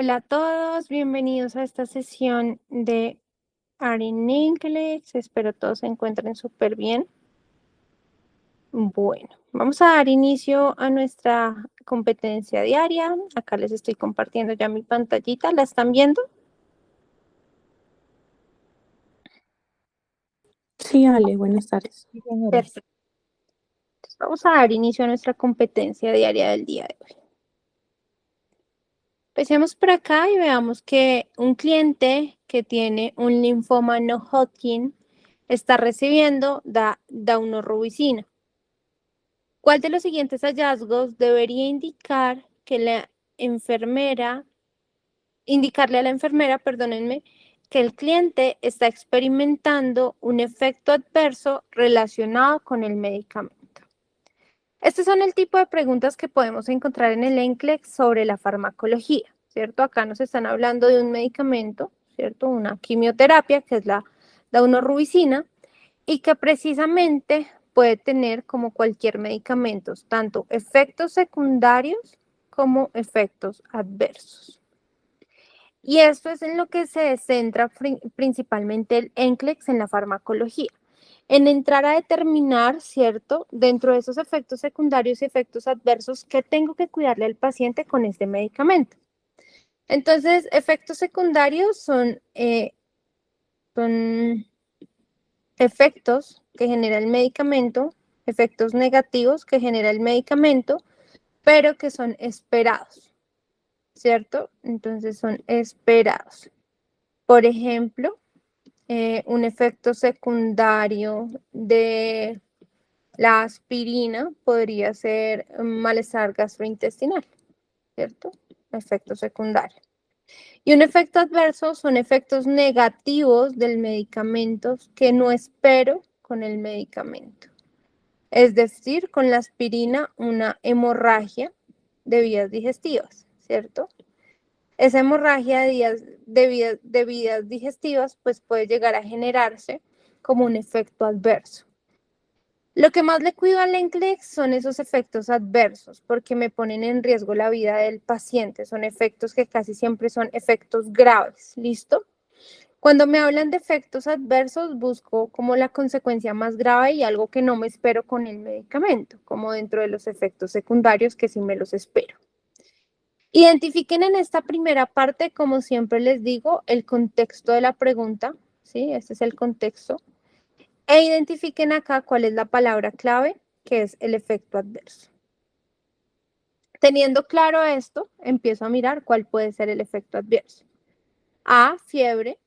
Hola a todos, bienvenidos a esta sesión de Art in English. Espero todos se encuentren súper bien. Bueno, vamos a dar inicio a nuestra competencia diaria. Acá les estoy compartiendo ya mi pantallita. ¿La están viendo? Sí, Ale, buenas tardes. Perfecto. Entonces, vamos a dar inicio a nuestra competencia diaria del día de hoy. Empecemos por acá y veamos que un cliente que tiene un linfoma no Hodgkin está recibiendo daunorubicina. ¿Cuál de los siguientes hallazgos debería indicarle a la enfermera, perdónenme, que el cliente está experimentando un efecto adverso relacionado con el medicamento? Estos son el tipo de preguntas que podemos encontrar en el NCLEX sobre la farmacología, ¿cierto? Acá nos están hablando de un medicamento, ¿cierto? Una quimioterapia, que es la daunorubicina, y que precisamente puede tener, como cualquier medicamento, tanto efectos secundarios como efectos adversos. Y esto es en lo que se centra principalmente el NCLEX en la farmacología, en entrar a determinar, ¿cierto?, dentro de esos efectos secundarios y efectos adversos, qué tengo que cuidarle al paciente con este medicamento. Entonces, efectos secundarios son efectos que genera el medicamento, efectos negativos que genera el medicamento, pero que son esperados, ¿cierto? Entonces son esperados. Por ejemplo, un efecto secundario de la aspirina podría ser malestar gastrointestinal, ¿cierto? Efecto secundario. Y un efecto adverso son efectos negativos del medicamento que no espero con el medicamento. Es decir, con la aspirina, una hemorragia de vías digestivas, ¿cierto? Esa hemorragia de vías digestivas pues puede llegar a generarse como un efecto adverso. Lo que más le cuido al NCLEX son esos efectos adversos, porque me ponen en riesgo la vida del paciente. Son efectos que casi siempre son efectos graves. ¿Listo? Cuando me hablan de efectos adversos, busco como la consecuencia más grave y algo que no me espero con el medicamento, como dentro de los efectos secundarios que sí me los espero. Identifiquen en esta primera parte, como siempre les digo, el contexto de la pregunta, ¿sí? Este es el contexto. E identifiquen acá cuál es la palabra clave, que es el efecto adverso. Teniendo claro esto, empiezo a mirar cuál puede ser el efecto adverso. A, fiebre.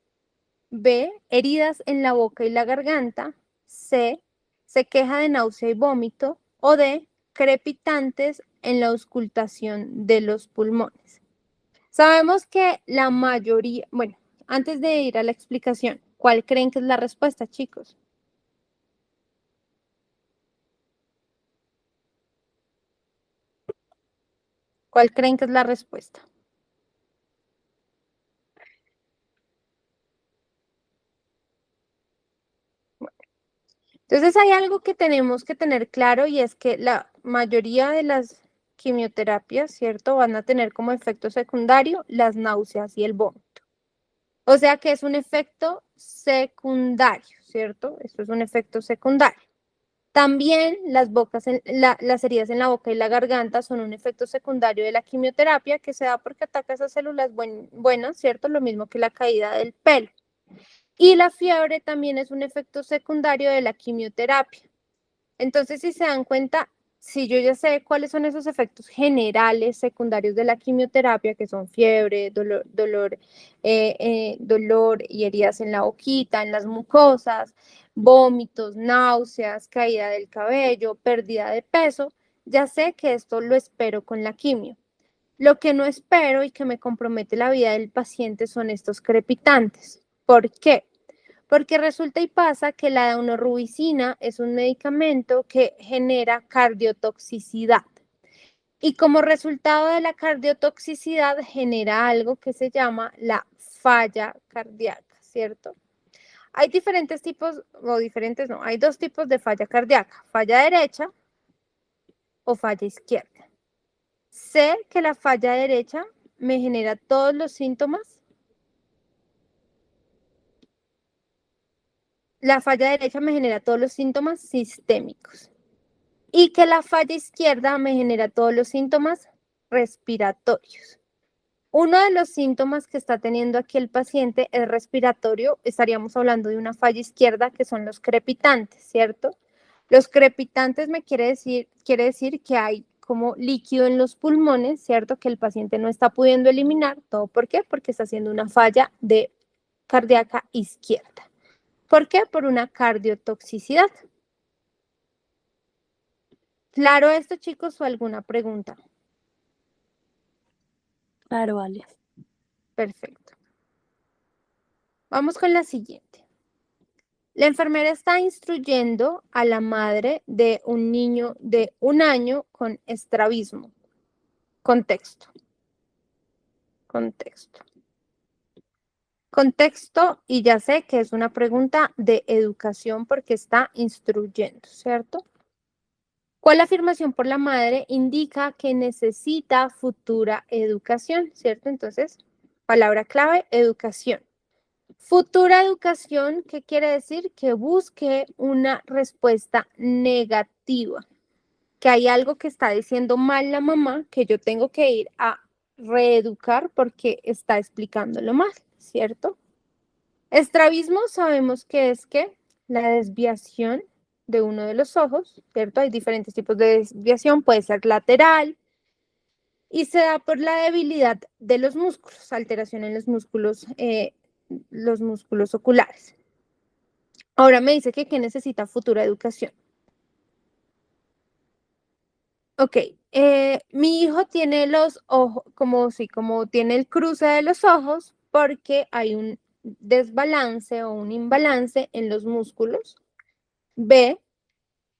B, heridas en la boca y la garganta. C, se queja de náusea y vómito. O D, crepitantes en la auscultación de los pulmones. Sabemos que la mayoría, bueno, antes de ir a la explicación, ¿cuál creen que es la respuesta, chicos? ¿Cuál creen que es la respuesta? Entonces hay algo que tenemos que tener claro y es que la mayoría de las quimioterapias, ¿cierto? Van a tener como efecto secundario las náuseas y el vómito. O sea que es un efecto secundario, ¿cierto? Esto es un efecto secundario. También las heridas en la boca y la garganta son un efecto secundario de la quimioterapia que se da porque ataca esas células buenas, ¿cierto? Lo mismo que la caída del pelo. Y la fiebre también es un efecto secundario de la quimioterapia. Entonces, si se dan cuenta, si yo ya sé cuáles son esos efectos generales secundarios de la quimioterapia, que son fiebre, dolor y heridas en la boquita, en las mucosas, vómitos, náuseas, caída del cabello, pérdida de peso, ya sé que esto lo espero con la quimio. Lo que no espero y que me compromete la vida del paciente son estos crepitantes. ¿Por qué? Porque resulta y pasa que la daunorubicina es un medicamento que genera cardiotoxicidad. Y como resultado de la cardiotoxicidad genera algo que se llama la falla cardíaca, ¿cierto? Hay diferentes tipos, o diferentes no, hay dos tipos de falla cardíaca, falla derecha o falla izquierda. Sé que la falla derecha me genera todos los síntomas. La falla derecha me genera todos los síntomas sistémicos. Y que la falla izquierda me genera todos los síntomas respiratorios. Uno de los síntomas que está teniendo aquí el paciente es respiratorio. Estaríamos hablando de una falla izquierda, que son los crepitantes, ¿cierto? Los crepitantes me quiere decir que hay como líquido en los pulmones, ¿cierto? Que el paciente no está pudiendo eliminar. ¿Todo por qué? Porque está haciendo una falla cardíaca izquierda. ¿Por qué? Por una cardiotoxicidad. ¿Claro esto, chicos, o alguna pregunta? Claro, Ale. Perfecto. Vamos con la siguiente. La enfermera está instruyendo a la madre de un niño de 1 año con estrabismo. Contexto. Contexto, y ya sé que es una pregunta de educación porque está instruyendo, ¿cierto? ¿Cuál afirmación por la madre indica que necesita futura educación? ¿Cierto? Entonces, palabra clave, educación. Futura educación, ¿qué quiere decir? Que busque una respuesta negativa, que hay algo que está diciendo mal la mamá, que yo tengo que ir a reeducar porque está explicándolo mal, ¿cierto? Estrabismo sabemos que es que la desviación de uno de los ojos, ¿cierto? Hay diferentes tipos de desviación, puede ser lateral y se da por la debilidad de los músculos, alteración en los músculos oculares. Ahora me dice que necesita futura educación. Ok, mi hijo tiene los ojos, como tiene el cruce de los ojos, porque hay un desbalance o un imbalance en los músculos. B,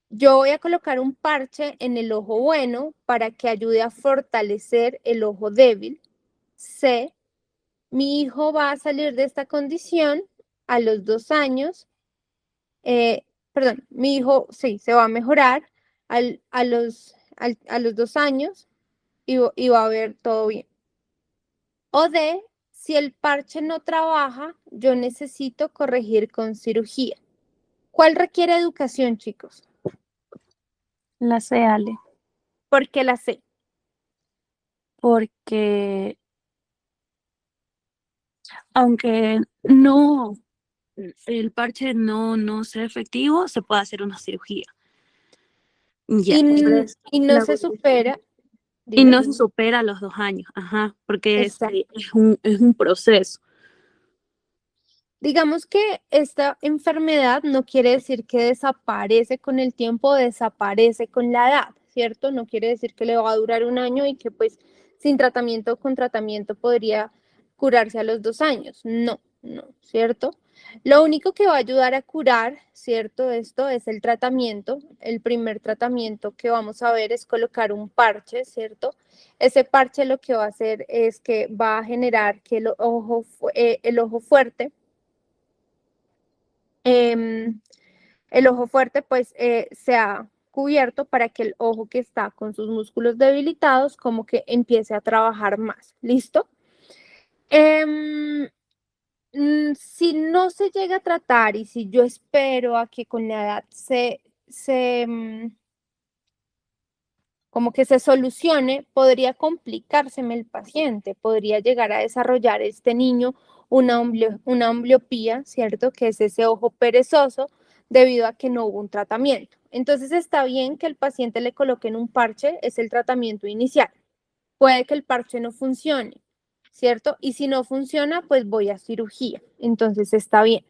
yo voy a colocar un parche en el ojo bueno para que ayude a fortalecer el ojo débil. C, mi hijo va a salir de esta condición a los 2 años. Mi hijo sí, se va a mejorar a los 2 años y va a ver todo bien. O D, si el parche no trabaja, yo necesito corregir con cirugía. ¿Cuál requiere educación, chicos? La sé, Ale. ¿Por qué la C? Porque aunque no, el parche no sea efectivo, se puede hacer una cirugía. Ya. Y no se supera, Y dime. no se supera a los 2 años, ajá, porque Exacto. es un proceso. Digamos que esta enfermedad no quiere decir que desaparece con el tiempo, desaparece con la edad, ¿cierto? No quiere decir que le va a durar 1 año y que pues sin tratamiento o con tratamiento podría curarse a los 2 años. No, ¿cierto? Lo único que va a ayudar a curar, ¿cierto? Esto es el tratamiento. El primer tratamiento que vamos a ver es colocar un parche, ¿cierto? Ese parche lo que va a hacer es que va a generar que el ojo fuerte, el ojo fuerte pues sea cubierto para que el ojo que está con sus músculos debilitados como que empiece a trabajar más. ¿Listo? Si no se llega a tratar y si yo espero a que con la edad como que se solucione, podría complicárseme el paciente, podría llegar a desarrollar este niño una ambliopía, ¿cierto? Que es ese ojo perezoso debido a que no hubo un tratamiento. Entonces está bien que el paciente le coloquen un parche, es el tratamiento inicial. Puede que el parche no funcione, ¿cierto? Y si no funciona, pues voy a cirugía. Entonces está bien.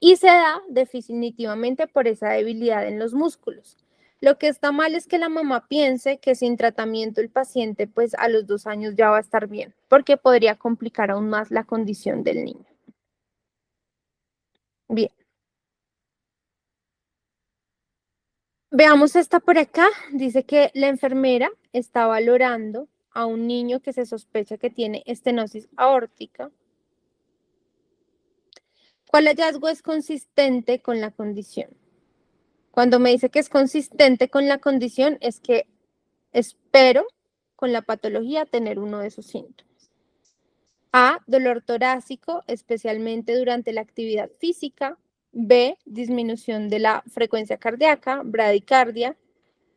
Y se da definitivamente por esa debilidad en los músculos. Lo que está mal es que la mamá piense que sin tratamiento el paciente pues a los 2 años ya va a estar bien, porque podría complicar aún más la condición del niño. Bien. Veamos esta por acá. Dice que la enfermera está valorando a un niño que se sospecha que tiene estenosis aórtica. ¿Cuál hallazgo es consistente con la condición? Cuando me dice que es consistente con la condición, es que espero con la patología tener uno de esos síntomas. A, dolor torácico, especialmente durante la actividad física. B, disminución de la frecuencia cardíaca, bradicardia.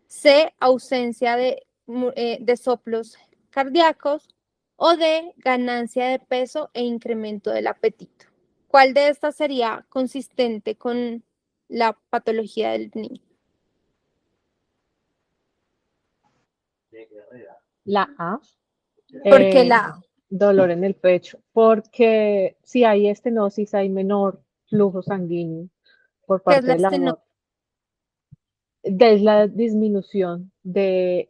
C, ausencia de soplos cardíacos. O D, ganancia de peso e incremento del apetito. ¿Cuál de estas sería consistente con la patología del niño? La A, Porque eh, la dolor en el pecho, porque si hay estenosis hay menor flujo sanguíneo por ¿qué es parte la de la estenosis? aorta. Es la disminución de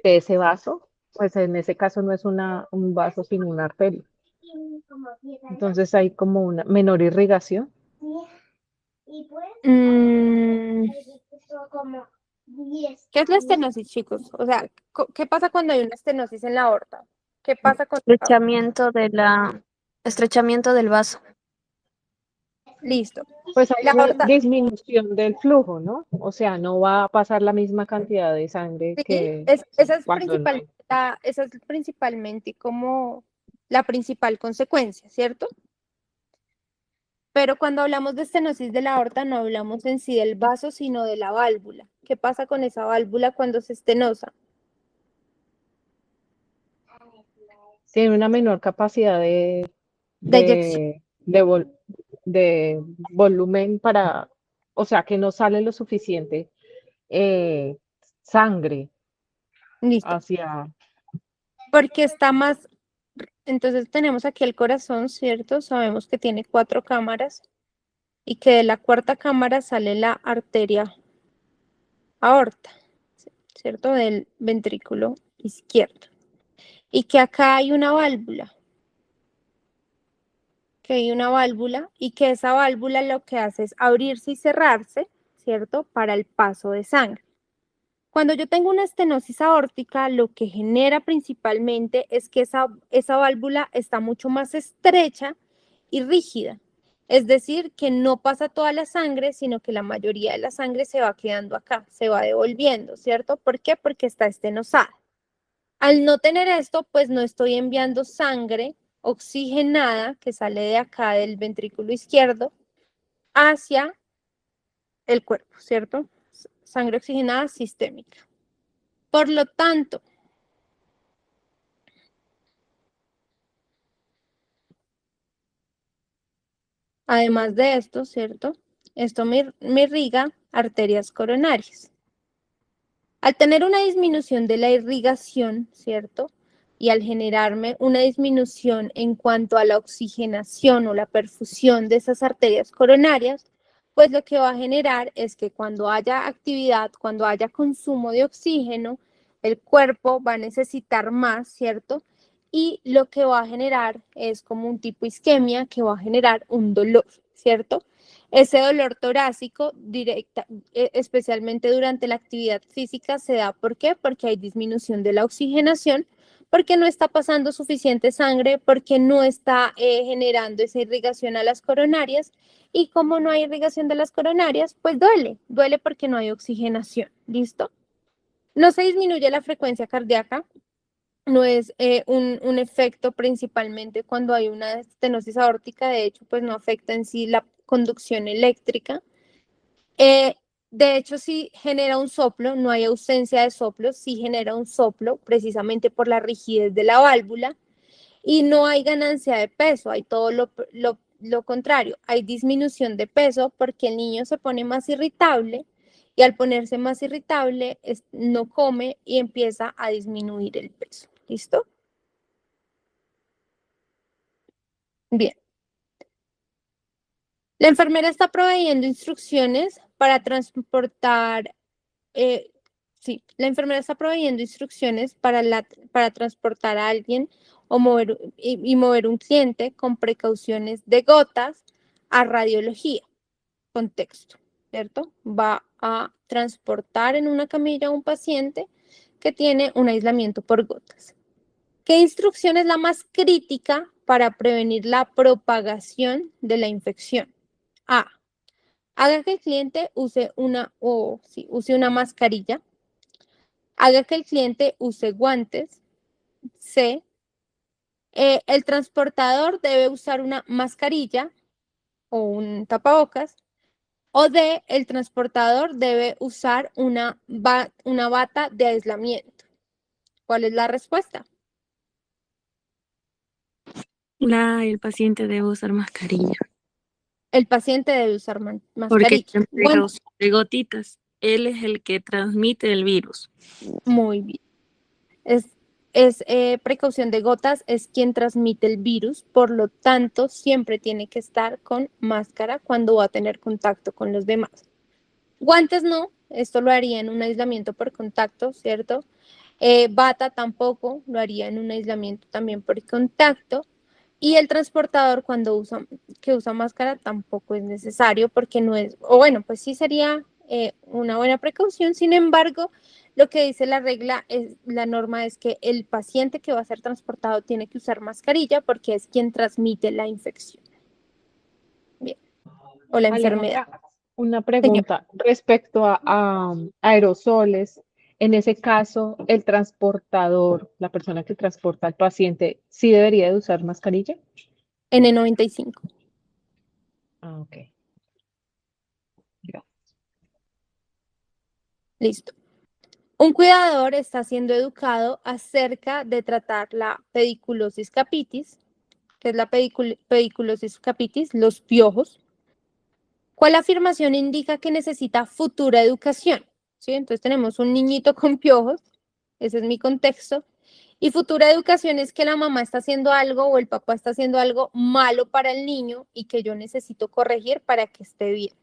ese vaso, pues en ese caso no es un vaso, sino una arteria. Entonces hay como una menor irrigación. Mm, ¿qué es la estenosis, chicos? O sea, ¿qué pasa cuando hay una estenosis en la aorta? ¿Qué pasa con la aorta? Estrechamiento del vaso. Listo. Pues hay La una aorta, disminución del flujo, ¿no? O sea, no va a pasar la misma cantidad de sangre sí, que esa es cuando no hay. esa es principalmente como la principal consecuencia, ¿cierto? Pero cuando hablamos de estenosis de la aorta no hablamos en sí del vaso, sino de la válvula. ¿Qué pasa con esa válvula cuando se estenosa? Tiene una menor capacidad De eyección. de, de, vol- de volumen para, o sea, que no sale lo suficiente eh, sangre Listo. hacia, Porque está más, entonces tenemos aquí el corazón, ¿cierto? Sabemos que tiene 4 cámaras y que de la cuarta cámara sale la arteria aorta, ¿cierto? Del ventrículo izquierdo. Y que acá hay una válvula, que hay una válvula y que esa válvula lo que hace es abrirse y cerrarse, ¿cierto? Para el paso de sangre. Cuando yo tengo una estenosis aórtica, lo que genera principalmente es que esa válvula está mucho más estrecha y rígida. Es decir, que no pasa toda la sangre, sino que la mayoría de la sangre se va quedando acá, se va devolviendo, ¿cierto? ¿Por qué? Porque está estenosada. Al no tener esto, pues no estoy enviando sangre oxigenada que sale de acá del ventrículo izquierdo hacia el cuerpo, ¿cierto? Sangre oxigenada sistémica. Por lo tanto, además de esto, ¿cierto? Esto me irriga arterias coronarias. Al tener una disminución de la irrigación, ¿cierto? Y al generarme una disminución en cuanto a la oxigenación o la perfusión de esas arterias coronarias, pues lo que va a generar es que cuando haya actividad, cuando haya consumo de oxígeno, el cuerpo va a necesitar más, ¿cierto? Y lo que va a generar es como un tipo isquemia que va a generar un dolor, ¿cierto? Ese dolor torácico especialmente durante la actividad física, se da. ¿Por qué? Porque hay disminución de la oxigenación, porque no está pasando suficiente sangre, porque no está generando esa irrigación a las coronarias. Y como no hay irrigación de las coronarias, pues duele porque no hay oxigenación. ¿Listo? No se disminuye la frecuencia cardíaca, no es un efecto principalmente cuando hay una estenosis aórtica, de hecho, pues no afecta en sí la conducción eléctrica. Eh, de hecho, sí genera un soplo, no hay ausencia de soplo, sí genera un soplo precisamente por la rigidez de la válvula y no hay ganancia de peso, hay todo lo contrario, hay disminución de peso porque el niño se pone más irritable y al ponerse más irritable no come y empieza a disminuir el peso. ¿Listo? Bien. La enfermera está proveyendo instrucciones para transportar, sí, la enfermera está proveyendo instrucciones para transportar a alguien o mover un cliente con precauciones de gotas a radiología. Contexto, ¿cierto? Va a transportar en una camilla a un paciente que tiene un aislamiento por gotas. ¿Qué instrucción es la más crítica para prevenir la propagación de la infección? A. Haga que el cliente use una mascarilla. Haga que el cliente use guantes. C. El transportador debe usar una mascarilla o un tapabocas, o D, el transportador debe usar una bata de aislamiento. ¿Cuál es la respuesta? El paciente debe usar mascarilla. El paciente debe usar Porque mascarilla. siempre causa gotitas. Él es el que transmite el virus. Muy bien. Precaución de gotas, es quien transmite el virus, por lo tanto, siempre tiene que estar con máscara cuando va a tener contacto con los demás. Guantes no, esto lo haría en un aislamiento por contacto, ¿cierto? Bata tampoco, lo haría en un aislamiento también por contacto. Y el transportador cuando usa máscara tampoco es necesario porque no es, o bueno, pues sí sería una buena precaución. Sin embargo, lo que dice la regla, la norma es que el paciente que va a ser transportado tiene que usar mascarilla porque es quien transmite la infección. Bien. O la enfermedad. Alejandra, una pregunta respecto a aerosoles. En ese caso, el transportador, la persona que transporta al paciente, ¿sí debería de usar mascarilla? N95. Ah, ok. Gracias. Listo. Un cuidador está siendo educado acerca de tratar la pediculosis capitis, que es la pediculosis capitis, los piojos. ¿Cuál afirmación indica que necesita futura educación? ¿Sí? Entonces tenemos un niñito con piojos, ese es mi contexto, y futura educación es que la mamá está haciendo algo o el papá está haciendo algo malo para el niño y que yo necesito corregir para que esté bien.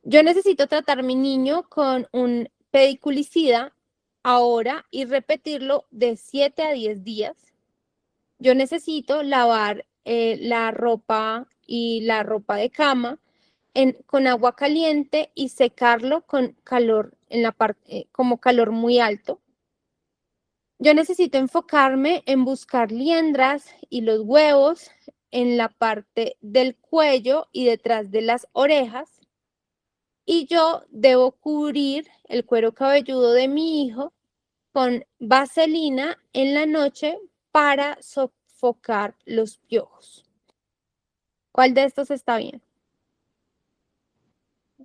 Yo necesito tratar a mi niño con un pediculicida ahora y repetirlo de 7 a 10 días. Yo necesito lavar la ropa y la ropa de cama con agua caliente y secarlo con calor en la parte, como calor muy alto. Yo necesito enfocarme en buscar liendras y los huevos en la parte del cuello y detrás de las orejas. Y yo debo cubrir el cuero cabelludo de mi hijo con vaselina en la noche para sofocar los piojos. ¿Cuál de estos está bien?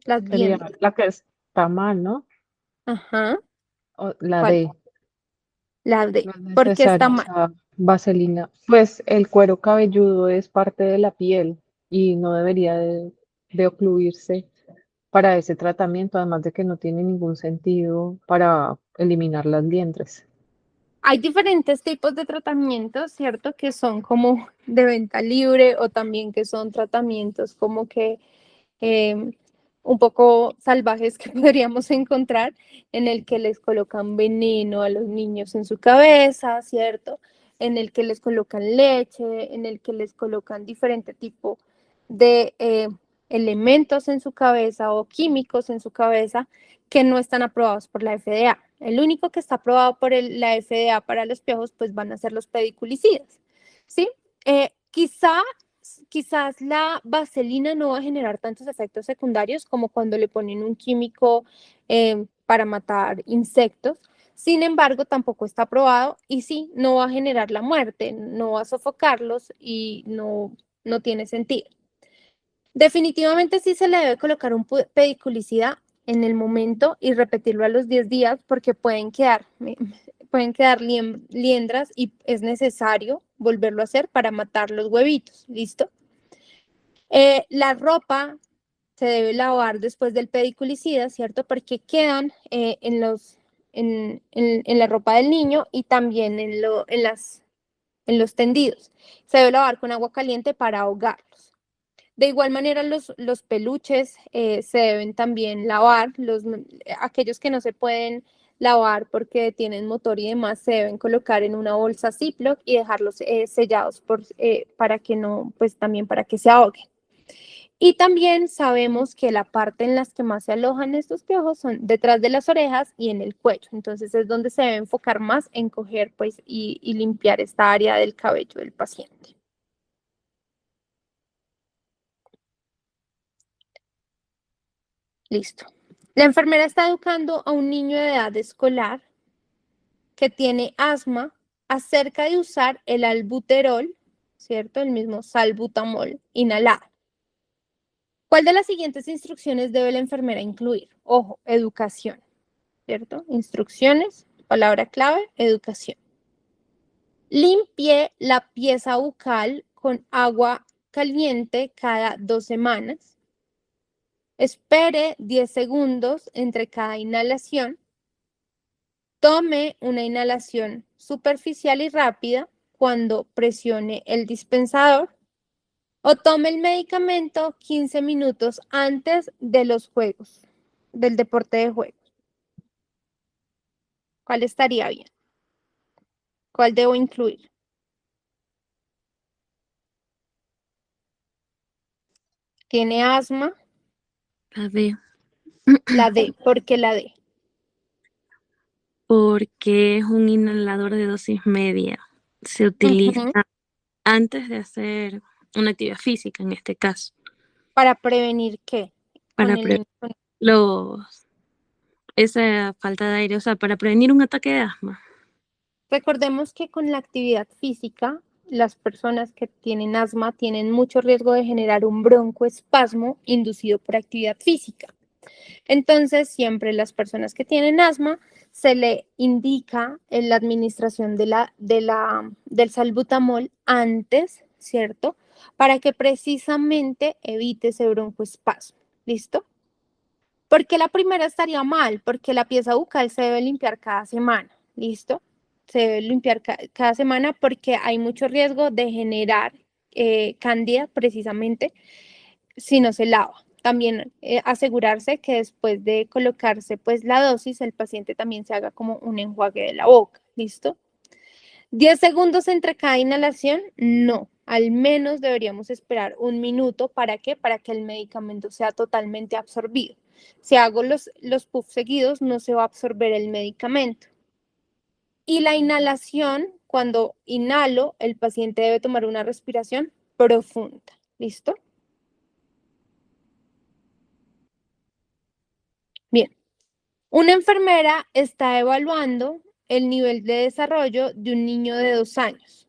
Las Sería liendras. la que está mal, ¿no? Ajá. O la ¿Cuál? D. La D. No es ¿Por qué está necesario mal? usar vaselina. Pues el cuero cabelludo es parte de la piel y no debería de ocluirse para ese tratamiento, además de que no tiene ningún sentido para eliminar las liendres. Hay diferentes tipos de tratamientos, ¿cierto? Que son como de venta libre o también que son tratamientos como que un poco salvajes que podríamos encontrar en el que les colocan veneno a los niños en su cabeza, ¿cierto? En el que les colocan leche, en el que les colocan diferente tipo de elementos en su cabeza o químicos en su cabeza que no están aprobados por la FDA. El único que está aprobado por la FDA para los piojos, pues van a ser los pediculicidas, ¿sí? Quizás la vaselina no va a generar tantos efectos secundarios como cuando le ponen un químico para matar insectos. Sin embargo, tampoco está aprobado y sí, no va a generar la muerte, no va a sofocarlos y no tiene sentido. Definitivamente sí se le debe colocar un pediculicida en el momento y repetirlo a los 10 días porque pueden quedar liendras y es necesario volverlo a hacer para matar los huevitos. ¿Listo? La ropa se debe lavar después del pediculicida, ¿cierto? Porque quedan en la ropa del niño y también en los tendidos. Se debe lavar con agua caliente para ahogarlos. De igual manera, los peluches se deben también lavar. Aquellos que no se pueden lavar porque tienen motor y demás se deben colocar en una bolsa Ziploc y dejarlos sellados para que no, pues también para que se ahoguen. Y también sabemos que la parte en las que más se alojan estos piojos son detrás de las orejas y en el cuello. Entonces es donde se debe enfocar más en coger pues, y limpiar esta área del cabello del paciente. Listo. La enfermera está educando a un niño de edad escolar que tiene asma acerca de usar el albuterol, ¿cierto? El mismo salbutamol inhalado. ¿Cuál de las siguientes instrucciones debe la enfermera incluir? Ojo, educación, ¿cierto? Instrucciones, palabra clave, educación. Limpie la pieza bucal con agua caliente cada 2 semanas. Espere 10 segundos entre cada inhalación. Tome una inhalación superficial y rápida cuando presione el dispensador. O tome el medicamento 15 minutos antes de los juegos, del deporte de juego. ¿Cuál estaría bien? ¿Cuál debo incluir? ¿Tiene asma? La D, La D. ¿Por qué la D? porque es un inhalador de dosis media. Se utiliza Ujú. antes de hacer una actividad física, en este caso, ¿Para prevenir qué? para Con el niño. los, esa falta de aire, o sea, para prevenir un ataque de asma. Recordemos que con la actividad física, las personas que tienen asma tienen mucho riesgo de generar un broncoespasmo inducido por actividad física. Entonces, siempre las personas que tienen asma se le indica en la administración del salbutamol antes, ¿cierto? Para que precisamente evite ese broncoespasmo. ¿Listo? Porque la primera estaría mal, porque la pieza bucal se debe limpiar cada semana. ¿Listo? Se debe limpiar cada semana porque hay mucho riesgo de generar cándida precisamente si no se lava. También asegurarse que después de colocarse pues la dosis, el paciente también se haga como un enjuague de la boca. ¿Listo? 10 segundos entre cada inhalación, no. Al menos deberíamos esperar 1 minuto. ¿Para qué? Para que el medicamento sea totalmente absorbido. Si hago los puffs seguidos, no se va a absorber el medicamento. Y la inhalación, cuando inhalo, el paciente debe tomar una respiración profunda. ¿Listo? Bien. Una enfermera está evaluando el nivel de desarrollo de un niño de 2 años.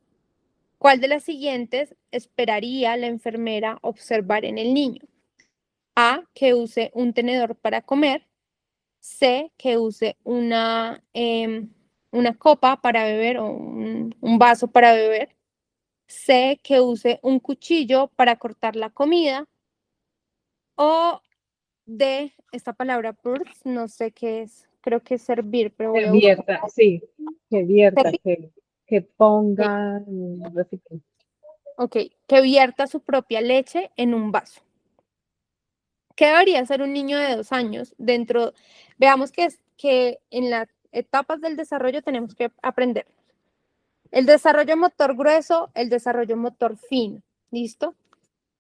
¿Cuál de las siguientes esperaría la enfermera observar en el niño? A, que use un tenedor para comer. C, que use una copa para beber o un vaso para beber. C, que use un cuchillo para cortar la comida. O D, esta palabra purse, no sé qué es, creo que es servir, pero voy Que a buscar. vierta, sí, que vierta, ¿Servir? que ponga en el recipiente. Ok, que vierta su propia leche en un vaso. ¿Qué debería hacer un niño de 2 años dentro? Veamos que en las etapas del desarrollo tenemos que aprender. El desarrollo motor grueso, el desarrollo motor fino. ¿Listo?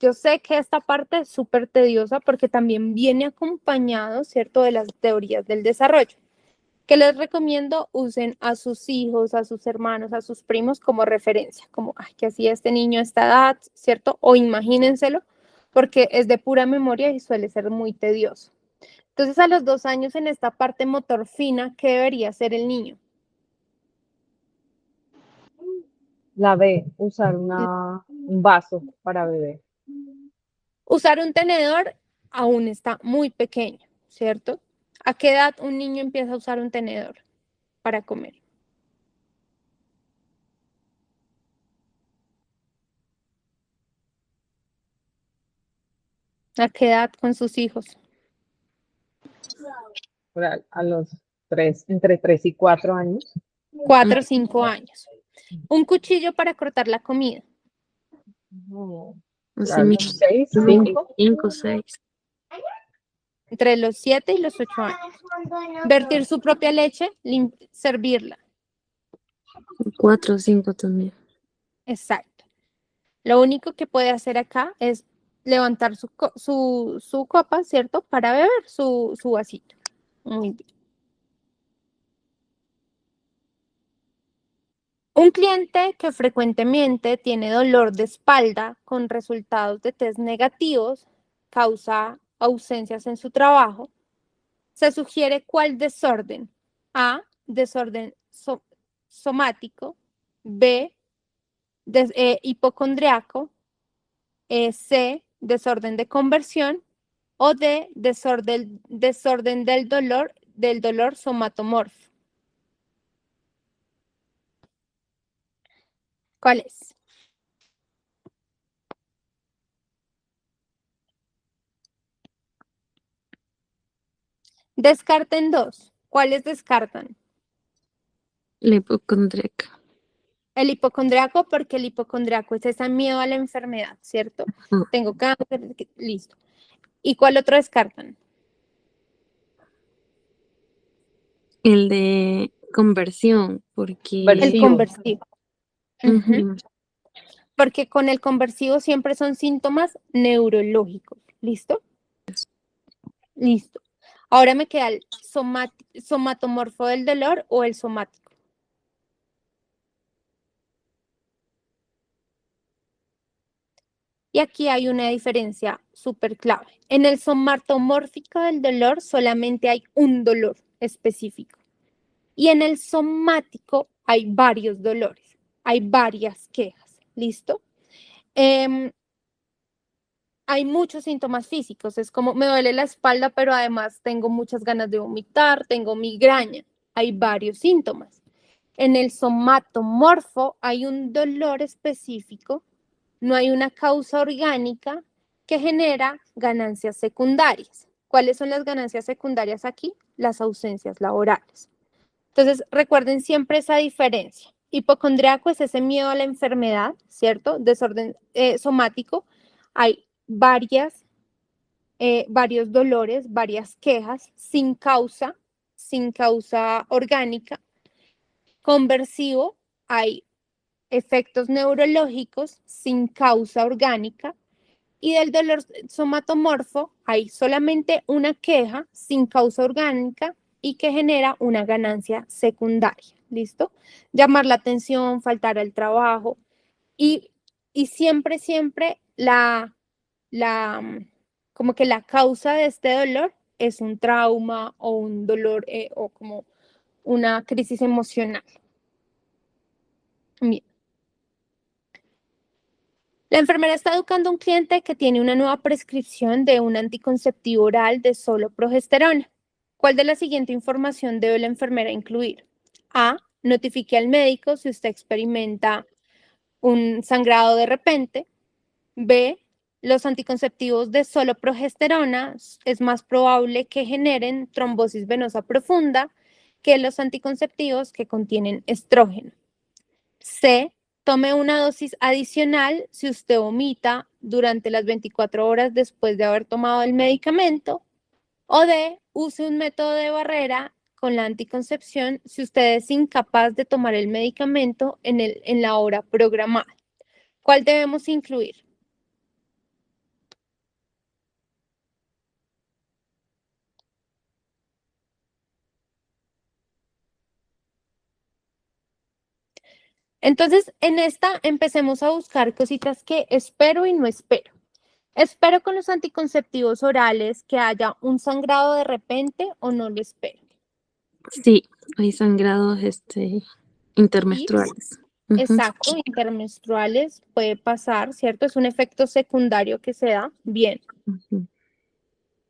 Yo sé que esta parte es súper tediosa porque también viene acompañado, ¿cierto?, de las teorías del desarrollo. ¿Qué les recomiendo? Usen a sus hijos, a sus hermanos, a sus primos como referencia, como, ay, que hacía este niño a esta edad, ¿cierto? O imagínenselo, porque es de pura memoria y suele ser muy tedioso. Entonces, a los 2 años en esta parte motor fina, ¿qué debería hacer el niño? La B, usar un vaso para beber. Usar un tenedor aún está muy pequeño, ¿cierto? ¿A qué edad un niño empieza a usar un tenedor para comer? ¿A qué edad con sus hijos? A los 3, entre 3 y 4 años. 4 o 5 años. Un cuchillo para cortar la comida. No, Así a mismo, los 6, 5. 5, 6, Entre los 7 y los 8 años. Vertir su propia leche, servirla. 4, 5 también. Exacto. Lo único que puede hacer acá es levantar su copa, ¿cierto? Para beber su vasito. Muy bien. Un cliente que frecuentemente tiene dolor de espalda con resultados de test negativos, causa ausencias en su trabajo, se sugiere cuál desorden. A, desorden somático. B, hipocondriaco, C, desorden de conversión, o D, desorden del dolor somatomorfo. ¿Cuál es? Descarten dos. ¿Cuáles descartan? La hipocondríaca. El hipocondriaco, porque el hipocondriaco es ese miedo a la enfermedad, ¿cierto? Ujú. Tengo cáncer, listo. ¿Y cuál otro descartan? El de conversión, porque El conversivo. ujú, Porque con el conversivo siempre son síntomas neurológicos. ¿Listo? Listo. Ahora me queda el somatomorfo del dolor o el somático. Y aquí hay una diferencia súper clave. En el somatomórfico del dolor solamente hay un dolor específico. Y en el somático hay varios dolores, hay varias quejas. ¿Listo? Hay muchos síntomas físicos. Es como me duele la espalda, pero además tengo muchas ganas de vomitar, tengo migraña. Hay varios síntomas. En el somatomorfo hay un dolor específico, no hay una causa orgánica que genera ganancias secundarias. ¿Cuáles son las ganancias secundarias aquí? Las ausencias laborales. Entonces, recuerden siempre esa diferencia. Hipocondriaco es ese miedo a la enfermedad, ¿cierto? Desorden somático. Hay varios dolores, varias quejas sin causa orgánica. Conversivo, hay efectos neurológicos sin causa orgánica. Y del dolor somatomorfo hay solamente una queja sin causa orgánica y que genera una ganancia secundaria. ¿Listo? Llamar la atención, faltar al trabajo y siempre, siempre como que la causa de este dolor es un trauma o un dolor o como una crisis emocional. Bien. La enfermera está educando a un cliente que tiene una nueva prescripción de un anticonceptivo oral de solo progesterona. ¿Cuál de la siguiente información debe la enfermera incluir? A. Notifique al médico si usted experimenta un sangrado de repente. B. Los anticonceptivos de solo progesterona es más probable que generen trombosis venosa profunda que los anticonceptivos que contienen estrógeno. C. Tome una dosis adicional si usted vomita durante las 24 horas después de haber tomado el medicamento. O D. Use un método de barrera con la anticoncepción si usted es incapaz de tomar el medicamento en la hora programada. ¿Cuál debemos incluir? Entonces, en esta empecemos a buscar cositas que espero y no espero. Espero con los anticonceptivos orales que haya un sangrado de repente o no lo espero. sí, hay sangrados ¿Sí? intermenstruales. Ujú. Exacto, intermenstruales puede pasar, ¿cierto? Es un efecto secundario que se da. Bien. Ujú.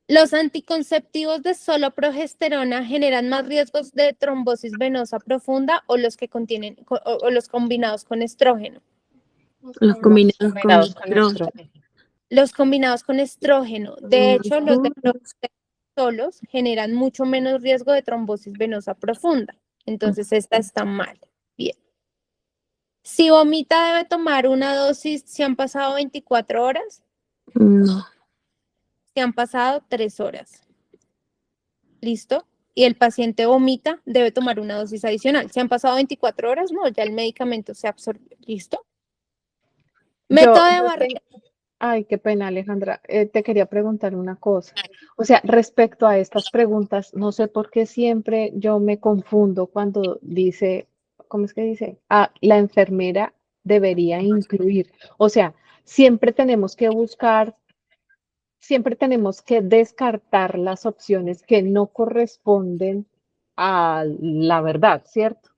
Los anticonceptivos de solo progesterona generan más riesgos de trombosis venosa profunda o los que contienen o los combinados con estrógeno. Los combinados con Combinados con estrógeno. estrógeno. Los combinados con estrógeno, de hecho, los de Ujú. solos generan mucho menos riesgo de trombosis venosa profunda. Entonces, esta está mal. Bien. Si vomita, debe tomar una dosis si han pasado 24 horas, No, si han pasado 3 horas. ¿Listo? Y el paciente vomita, debe tomar una dosis adicional. Si han pasado 24 horas, no, ya el medicamento se absorbió. ¿Listo? Método de barrera. Ay, qué pena, Alejandra. Te quería preguntar una cosa. O sea, respecto a estas preguntas, no sé por qué siempre yo me confundo cuando dice, ¿cómo es que dice? Ah, la enfermera debería incluir. O sea, siempre tenemos que buscar, siempre tenemos que descartar las opciones que no corresponden a la verdad, ¿cierto?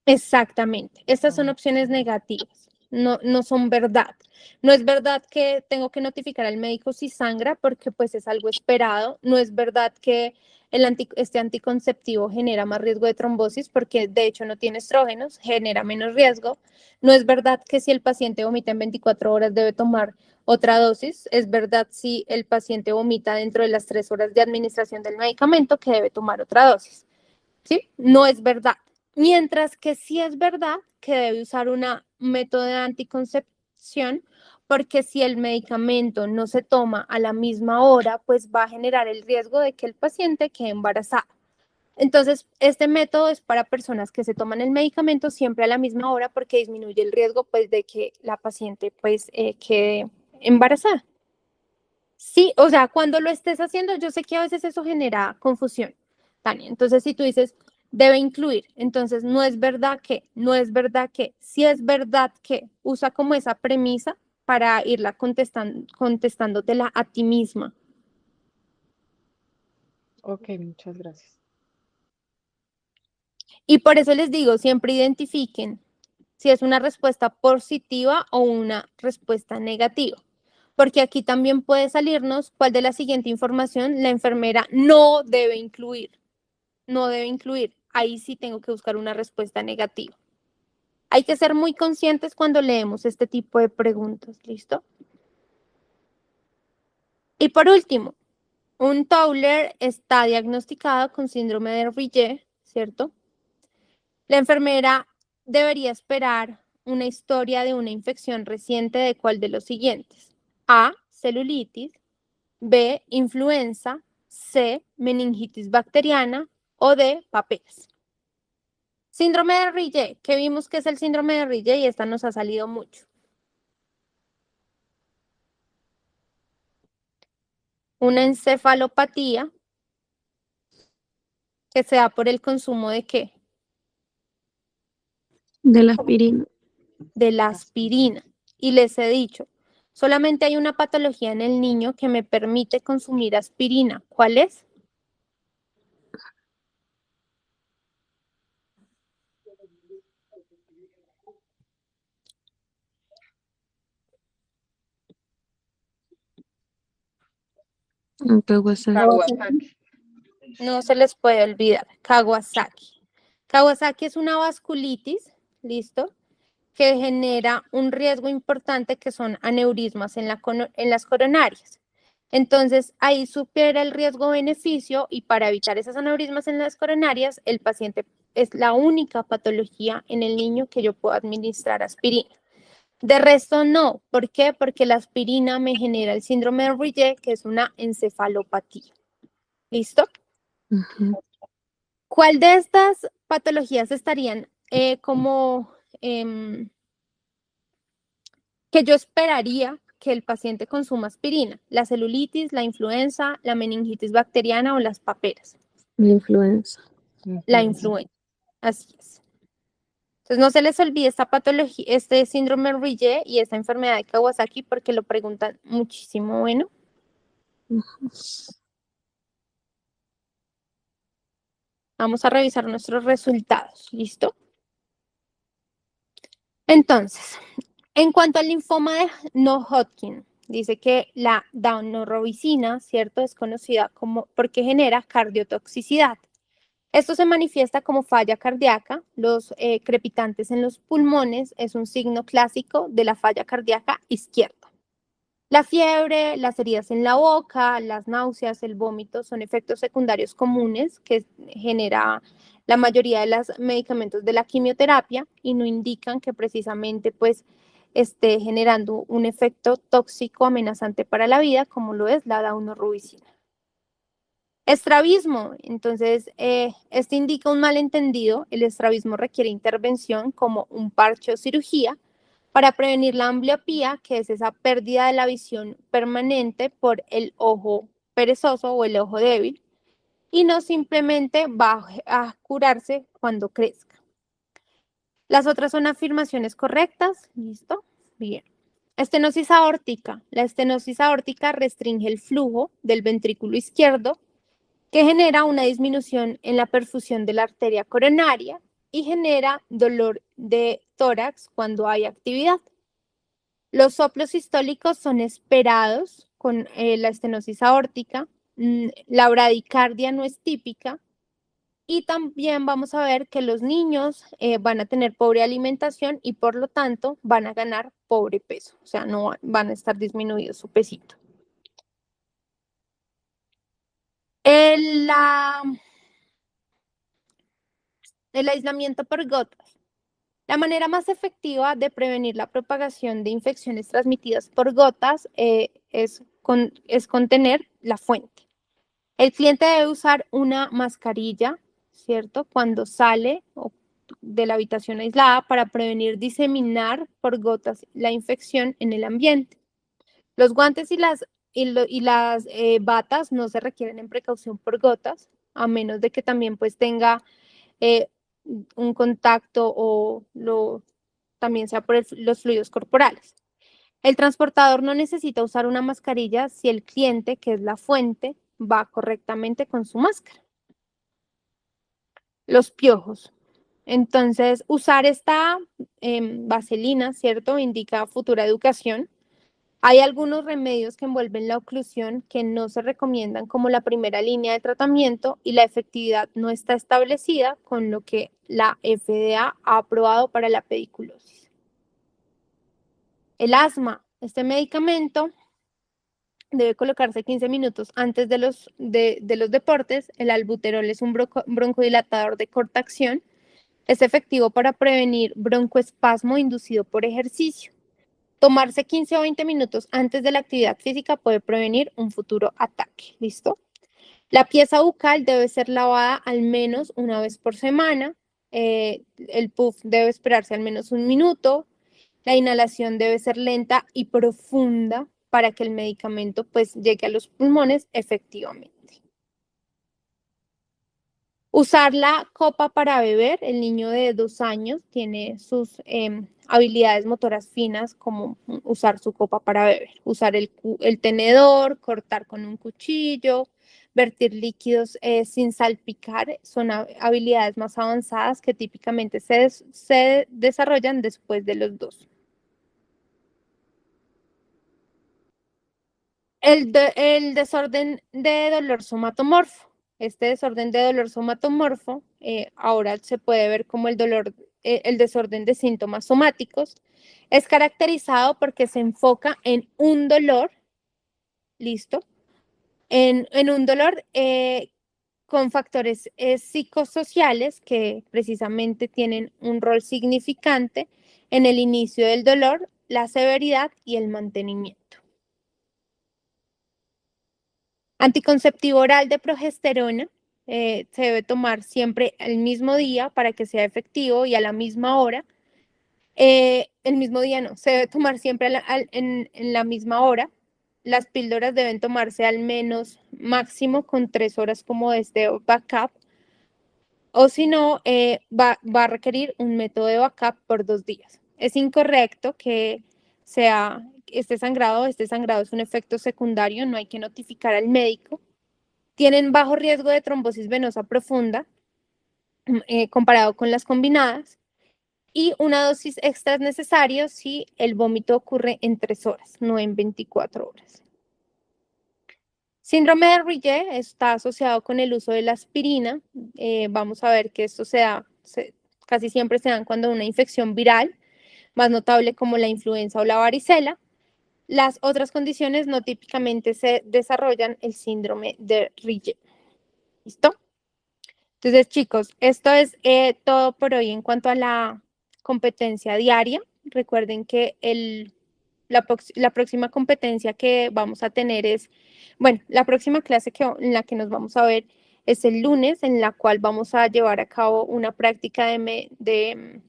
Exactamente. Estas son opciones negativas. No son verdad. No es verdad que tengo que notificar al médico si sangra porque pues es algo esperado. No es verdad que este anticonceptivo genera más riesgo de trombosis porque de hecho no tiene estrógenos, genera menos riesgo. No es verdad que si el paciente vomita en 24 horas debe tomar otra dosis. Es verdad si el paciente vomita dentro de las 3 horas de administración del medicamento que debe tomar otra dosis. ¿Sí? No es verdad. Mientras que sí es verdad que debe usar un método de anticoncepción, porque si el medicamento no se toma a la misma hora, pues va a generar el riesgo de que el paciente quede embarazado. Entonces, este método es para personas que se toman el medicamento siempre a la misma hora porque disminuye el riesgo pues de que la paciente pues quede embarazada. Sí, o sea, cuando lo estés haciendo, yo sé que a veces eso genera confusión, Tania. Entonces, si tú dices, debe incluir, entonces no es verdad que, sí es verdad que usa como esa premisa para irla contestándotela a ti misma. Ok, muchas gracias. Y por eso les digo, siempre identifiquen si es una respuesta positiva o una respuesta negativa. Porque aquí también puede salirnos cuál de la siguiente información la enfermera no debe incluir. No debe incluir. Ahí sí tengo que buscar una respuesta negativa. Hay que ser muy conscientes cuando leemos este tipo de preguntas, ¿listo? Y por último, un toddler está diagnosticado con síndrome de Reye, ¿cierto? La enfermera debería esperar una historia de una infección reciente de cuál de los siguientes. A, celulitis, B, influenza, C, meningitis bacteriana o D, papeles. Síndrome de Reye, que vimos que es el síndrome de Reye y esta nos ha salido mucho. Una encefalopatía que se da por el consumo de ¿qué? De la aspirina. De la aspirina. Y les he dicho, solamente hay una patología en el niño que me permite consumir aspirina. ¿Cuál es? Un Kawasaki. Kawasaki. No se les puede olvidar. Kawasaki. Kawasaki es una vasculitis, ¿listo? Que genera un riesgo importante que son aneurismas en las coronarias. Entonces, ahí supera el riesgo-beneficio y para evitar esas aneurismas en las coronarias, el paciente es la única patología en el niño que yo puedo administrar aspirina. De resto, no. ¿Por qué? Porque la aspirina me genera el síndrome de Reye, que es una encefalopatía. ¿Listo? Ujú. ¿Cuál de estas patologías estarían como que yo esperaría que el paciente consuma aspirina? ¿La celulitis, la influenza, la meningitis bacteriana o las paperas? La influenza. La influenza. Así es. Entonces, no se les olvide esta patología, este síndrome Reye y esta enfermedad de Kawasaki porque lo preguntan muchísimo. Bueno, Ujú. vamos a revisar nuestros resultados. ¿Listo? Entonces, en cuanto al linfoma de no-Hodgkin, dice que la daunorubicina, ¿cierto? Es conocida como porque genera cardiotoxicidad. Esto se manifiesta como falla cardíaca. Los crepitantes en los pulmones es un signo clásico de la falla cardíaca izquierda. La fiebre, las heridas en la boca, las náuseas, el vómito son efectos secundarios comunes que genera la mayoría de los medicamentos de la quimioterapia y no indican que precisamente pues esté generando un efecto tóxico amenazante para la vida como lo es la daunorubicina. Estrabismo, entonces, este indica un malentendido. El estrabismo requiere intervención como un parche o cirugía para prevenir la ambliopía, que es esa pérdida de la visión permanente por el ojo perezoso o el ojo débil, y no simplemente va a curarse cuando crezca. Las otras son afirmaciones correctas. ¿Listo? Bien. Estenosis aórtica. La estenosis aórtica restringe el flujo del ventrículo izquierdo que genera una disminución en la perfusión de la arteria coronaria y genera dolor de tórax cuando hay actividad. Los soplos sistólicos son esperados con la estenosis aórtica. La bradicardia no es típica. Y también vamos a ver que los niños van a tener pobre alimentación y por lo tanto van a ganar pobre peso. O sea, no van a estar disminuidos su pesito. El aislamiento por gotas. La manera más efectiva de prevenir la propagación de infecciones transmitidas por gotas es contener la fuente. El cliente debe usar una mascarilla, ¿cierto? Cuando sale de la habitación aislada para prevenir diseminar por gotas la infección en el ambiente. Los guantes y las batas no se requieren en precaución por gotas, a menos de que también pues tenga un contacto o también sea por los fluidos corporales. El transportador no necesita usar una mascarilla si el cliente, que es la fuente, va correctamente con su máscara. Los piojos. Entonces, usar esta vaselina, ¿cierto? Indica futura educación. Hay algunos remedios que envuelven la oclusión que no se recomiendan como la primera línea de tratamiento y la efectividad no está establecida, con lo que la FDA ha aprobado para la pediculosis. El asma. Este medicamento debe colocarse 15 minutos antes de los deportes. El albuterol es un broncodilatador de corta acción. Es efectivo para prevenir broncoespasmo inducido por ejercicio. Tomarse 15 o 20 minutos antes de la actividad física puede prevenir un futuro ataque. ¿Listo? La pieza bucal debe ser lavada al menos una vez por semana. El puff debe esperarse al menos un minuto. La inhalación debe ser lenta y profunda para que el medicamento pues llegue a los pulmones efectivamente. Usar la copa para beber. El niño de 2 años tiene sus habilidades motoras finas, como usar su copa para beber. Usar el tenedor, cortar con un cuchillo, vertir líquidos sin salpicar. Son habilidades más avanzadas que típicamente se desarrollan después de los 2. El desorden de dolor somatomorfo. Este desorden de dolor somatomorfo ahora se puede ver como el desorden de síntomas somáticos. Es caracterizado porque se enfoca en un dolor, ¿listo? En un dolor con factores psicosociales que precisamente tienen un rol significante en el inicio del dolor, la severidad y el mantenimiento. Anticonceptivo oral de progesterona se debe tomar siempre el mismo día para que sea efectivo y a la misma hora. El mismo día no, se debe tomar siempre en la misma hora. Las píldoras deben tomarse al menos máximo con 3 horas como este backup. O si no, va a requerir un método de backup por 2 días. Es incorrecto que este sangrado es un efecto secundario, no hay que notificar al médico. Tienen bajo riesgo de trombosis venosa profunda comparado con las combinadas y una dosis extra es necesaria si el vómito ocurre en 3 horas, no en 24 horas. Síndrome de Reye está asociado con el uso de la aspirina. Vamos a ver que esto casi siempre se dan cuando una infección viral, más notable como la influenza o la varicela. Las otras condiciones no típicamente se desarrollan el síndrome de Reye. ¿Listo? Entonces, chicos, esto es todo por hoy en cuanto a la competencia diaria. Recuerden que la próxima competencia que vamos a tener la próxima clase en la que nos vamos a ver es el lunes, en la cual vamos a llevar a cabo una práctica de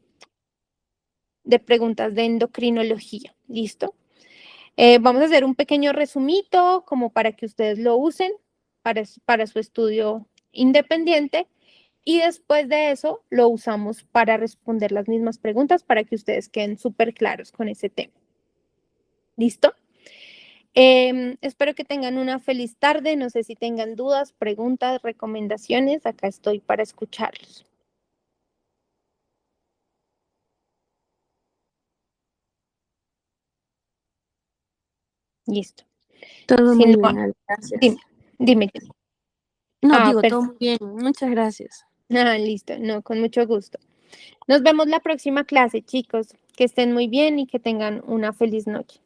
preguntas de endocrinología. ¿Listo? Vamos a hacer un pequeño resumito como para que ustedes lo usen para su estudio independiente. Y después de eso lo usamos para responder las mismas preguntas para que ustedes queden súper claros con ese tema. ¿Listo? Espero que tengan una feliz tarde. No sé si tengan dudas, preguntas, recomendaciones. Acá estoy para escucharlos. Listo. Todo Si muy no, bien, Ale, gracias. dime. No, Ah, digo, todo perfecto. muy bien. Muchas gracias. Listo. No, con mucho gusto. Nos vemos la próxima clase, chicos. Que estén muy bien y que tengan una feliz noche.